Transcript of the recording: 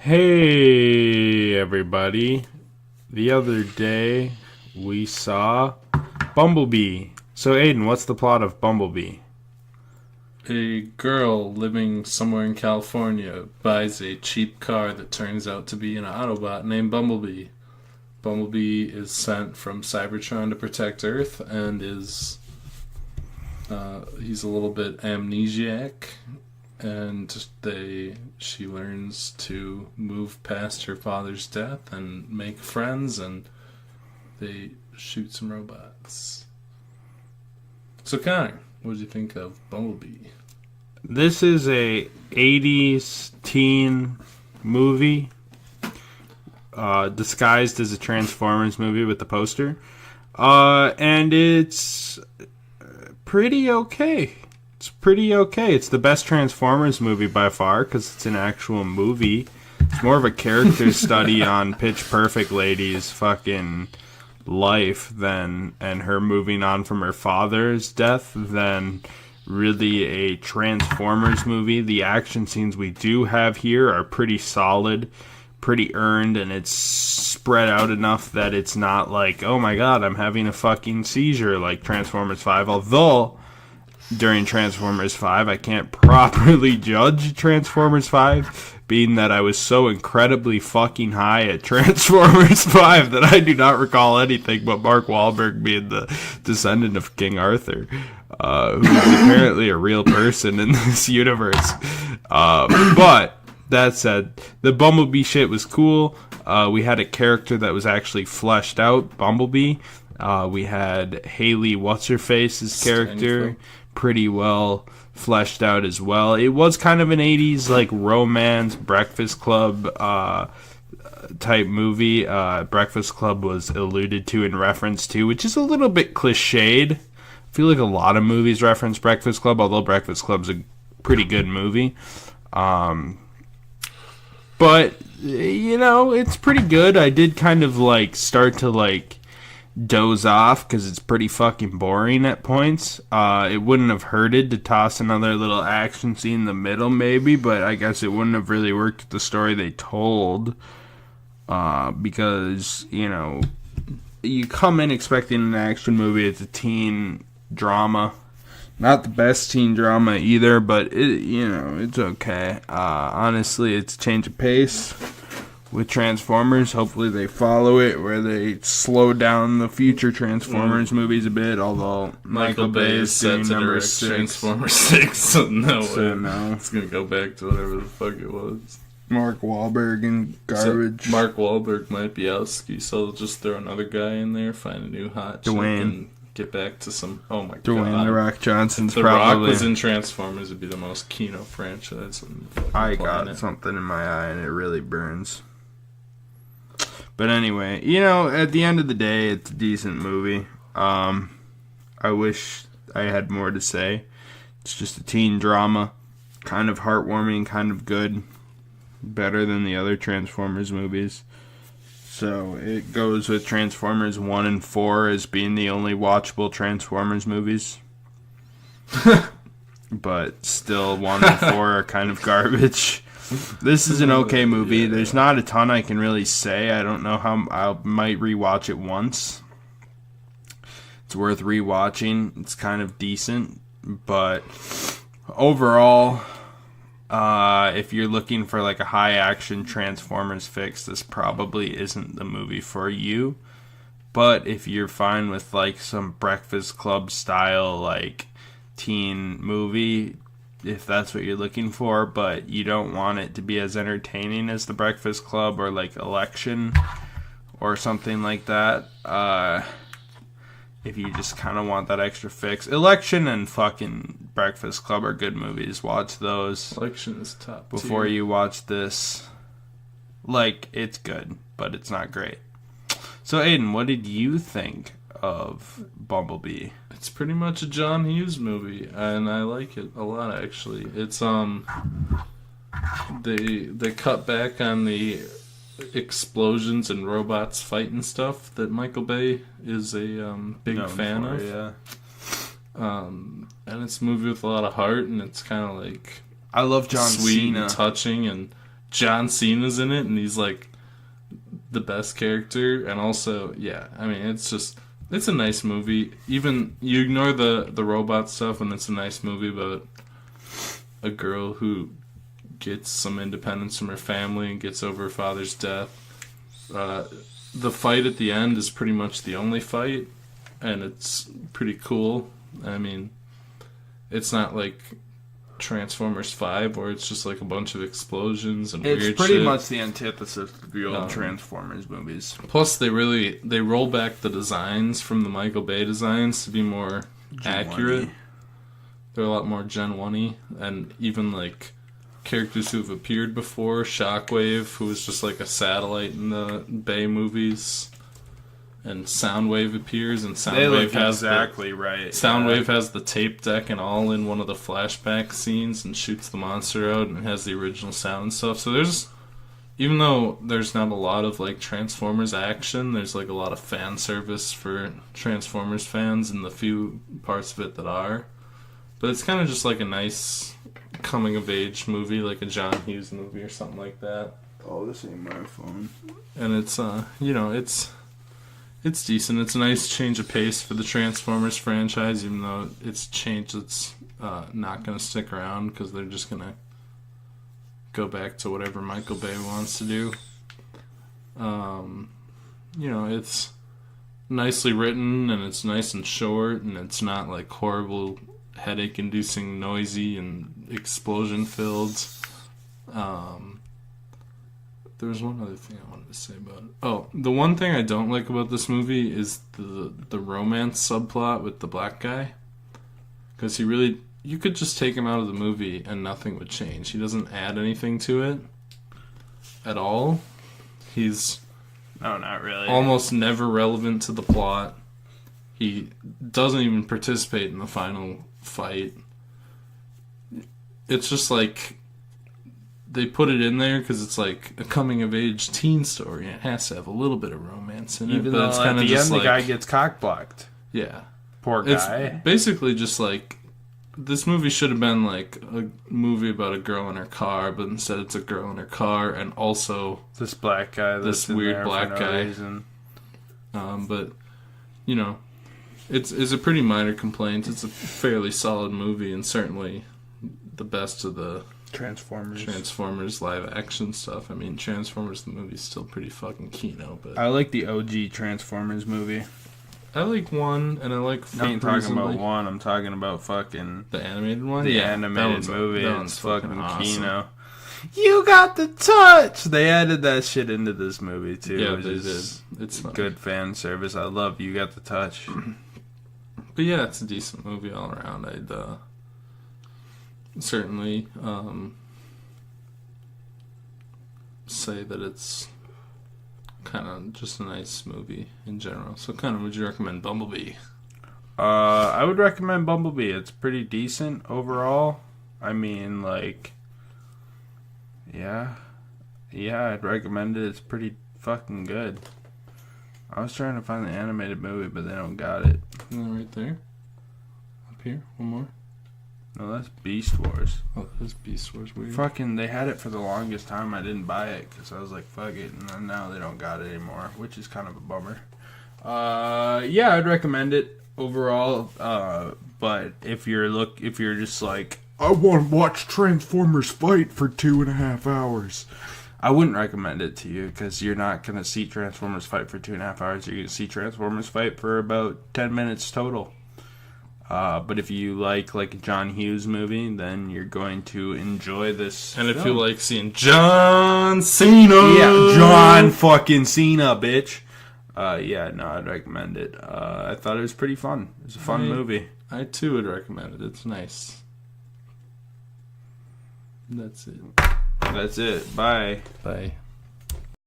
Hey, everybody. The other day, we saw Bumblebee. So, Aidan, what's the plot of Bumblebee? A girl living somewhere in California buys a cheap car that turns out to be an Autobot named Bumblebee. Bumblebee is sent from Cybertron to protect Earth and he's a little bit amnesiac, and she learns to move past her father's death and make friends, and they shoot some robots. So Connor, what did you think of Bumblebee? This is a 80s teen movie disguised as a Transformers movie with the poster. And it's pretty okay. It's the best Transformers movie by far because it's an actual movie. It's more of a character study on Pitch Perfect lady's fucking life and her moving on from her father's death than really a Transformers movie. The action scenes we do have here are pretty solid, pretty earned, and it's spread out enough that it's not like, oh my god, I'm having a fucking seizure like Transformers 5. Although, during Transformers 5, I can't properly judge Transformers 5, being that I was so incredibly fucking high at Transformers 5 that I do not recall anything but Mark Wahlberg being the descendant of King Arthur, who's apparently a real person in this universe. But that said, the Bumblebee shit was cool. We had a character that was actually fleshed out, Bumblebee. We had Haley What's-Her-Face's character pretty well fleshed out as well. It was kind of an 80s like romance Breakfast Club type movie. Breakfast Club was alluded to in reference to, which is a little bit cliched. I feel like a lot of movies reference Breakfast Club, although Breakfast Club's a pretty good movie. But you know, it's pretty good. I did kind of like start to like doze off because it's pretty fucking boring at points. It wouldn't have hurted to toss another little action scene in the middle maybe, but I guess it wouldn't have really worked with the story they told, because, you know, you come in expecting an action movie. It's a teen drama. Not the best teen drama either, but it's okay. Honestly, it's a change of pace with Transformers. Hopefully they follow it where they slow down the future Transformers movies a bit, although Michael Bay is set to number direct 6. Transformers 6, so no So way. no. It's gonna go back to whatever the fuck it was. Mark Wahlberg and garbage. So Mark Wahlberg might be out, so they'll just throw another guy in there, find a new hot chick, Dwayne. and get back to some. Oh my god, Dwayne The Rock Johnson's The probably. Rock was in Transformers. It'd be the most Kino franchise on the fucking I planet. got something in my eye and it really burns. But anyway, you know, at the end of the day, it's a decent movie. I wish I had more to say. It's just a teen drama. Kind of heartwarming, kind of good. Better than the other Transformers movies. So it goes with Transformers 1 and 4 as being the only watchable Transformers movies. But still, 1 and 4 are kind of garbage. This is an okay movie. Yeah. There's not a ton I can really say. I don't know how I might rewatch it once. It's worth rewatching. It's kind of decent, but overall, if you're looking for like a high action Transformers fix, this probably isn't the movie for you. But if you're fine with like some Breakfast Club style like teen movie, if that's what you're looking for, but you don't want it to be as entertaining as The Breakfast Club or like Election or something like that, if you just kind of want that extra fix. Election and fucking Breakfast Club are good movies. Watch those Election is top before tier. you watch this. Like, it's good, but it's not great. So, Aidan, what did you think of Bumblebee? It's pretty much a John Hughes movie, and I like it a lot actually. It's they cut back on the explosions and robots fighting stuff that Michael Bay is a big fan of. Yeah. And it's a movie with a lot of heart, and it's kind of like I love John sweet Cena. and touching, and John Cena's in it, and he's like the best character. And also, yeah, I mean, it's a nice movie. Even you ignore the robot stuff, and it's a nice movie about a girl who gets some independence from her family and gets over her father's death. The fight at the end is pretty much the only fight, and it's pretty cool. I mean, it's not like Transformers 5 where it's just like a bunch of explosions and weird shit. It's pretty much the antithesis of the old Transformers movies. Plus, they roll back the designs from the Michael Bay designs to be more accurate. They're a lot more Gen 1-y, and even like characters who've appeared before, Shockwave, who was just like a satellite in the Bay movies, and Soundwave appears, and Soundwave has Soundwave has the tape deck and all in one of the flashback scenes and shoots the monster out, and it has the original sound and stuff. So even though there's not a lot of like Transformers action, there's like a lot of fan service for Transformers fans in the few parts of it that are. But it's kind of just like a nice coming of age movie, like a John Hughes movie or something like that. Oh, this ain't my phone. And it's it's decent. It's a nice change of pace for the Transformers franchise, even though it's change that's not going to stick around because they're just going to go back to whatever Michael Bay wants to do. It's nicely written, and it's nice and short, and it's not like horrible, headache-inducing, noisy, and explosion-filled. There was one other thing I wanted to say about it. Oh, the one thing I don't like about this movie is the romance subplot with the black guy. Because you could just take him out of the movie and nothing would change. He doesn't add anything to it at all. He's not really. Almost never relevant to the plot. He doesn't even participate in the final fight. It's just like they put it in there because it's like a coming-of-age teen story. And it has to have a little bit of romance in it. Even though it's at the end the guy gets cock-blocked. Yeah. Poor guy. It's basically just like, this movie should have been like a movie about a girl in her car, but instead it's a girl in her car and also this black guy, this weird black guy. Reason. But it's a pretty minor complaint. It's a fairly solid movie and certainly the best of the Transformers live action stuff. I mean, Transformers the movie's still pretty fucking kino, but I like the OG Transformers movie. I like 1, and I like... I ain't talking about 1, I'm talking about fucking... The animated one? The animated movie. That one's fucking awesome. Kino. You got the touch! They added that shit into this movie, too. Yeah, they did. It's funny. Good fan service. I love You Got the Touch. But yeah, it's a decent movie all around. I'd certainly say that it's kind of just a nice movie in general. So, Connor, would you recommend Bumble Bee? I would recommend Bumble Bee. It's pretty decent overall. I mean, like, yeah, I'd recommend it. It's pretty fucking good. I was trying to find the animated movie, but they don't got it. Right there. Up here. One more. No, that's Beast Wars. Oh, that's Beast Wars. Weird. Fucking, they had it for the longest time. I didn't buy it because I was like, fuck it. And now they don't got it anymore, which is kind of a bummer. Yeah, I'd recommend it overall. But if you're just like, I want to watch Transformers fight for 2.5 hours, I wouldn't recommend it to you because you're not going to see Transformers fight for 2.5 hours. You're going to see Transformers fight for about 10 minutes total. But if you like a John Hughes movie, then you're going to enjoy this. And if you like seeing John Cena, yeah, John fucking Cena, bitch. I'd recommend it. I thought it was pretty fun. It was a fun movie. I too would recommend it. It's nice. That's it. That's it. Bye. Bye.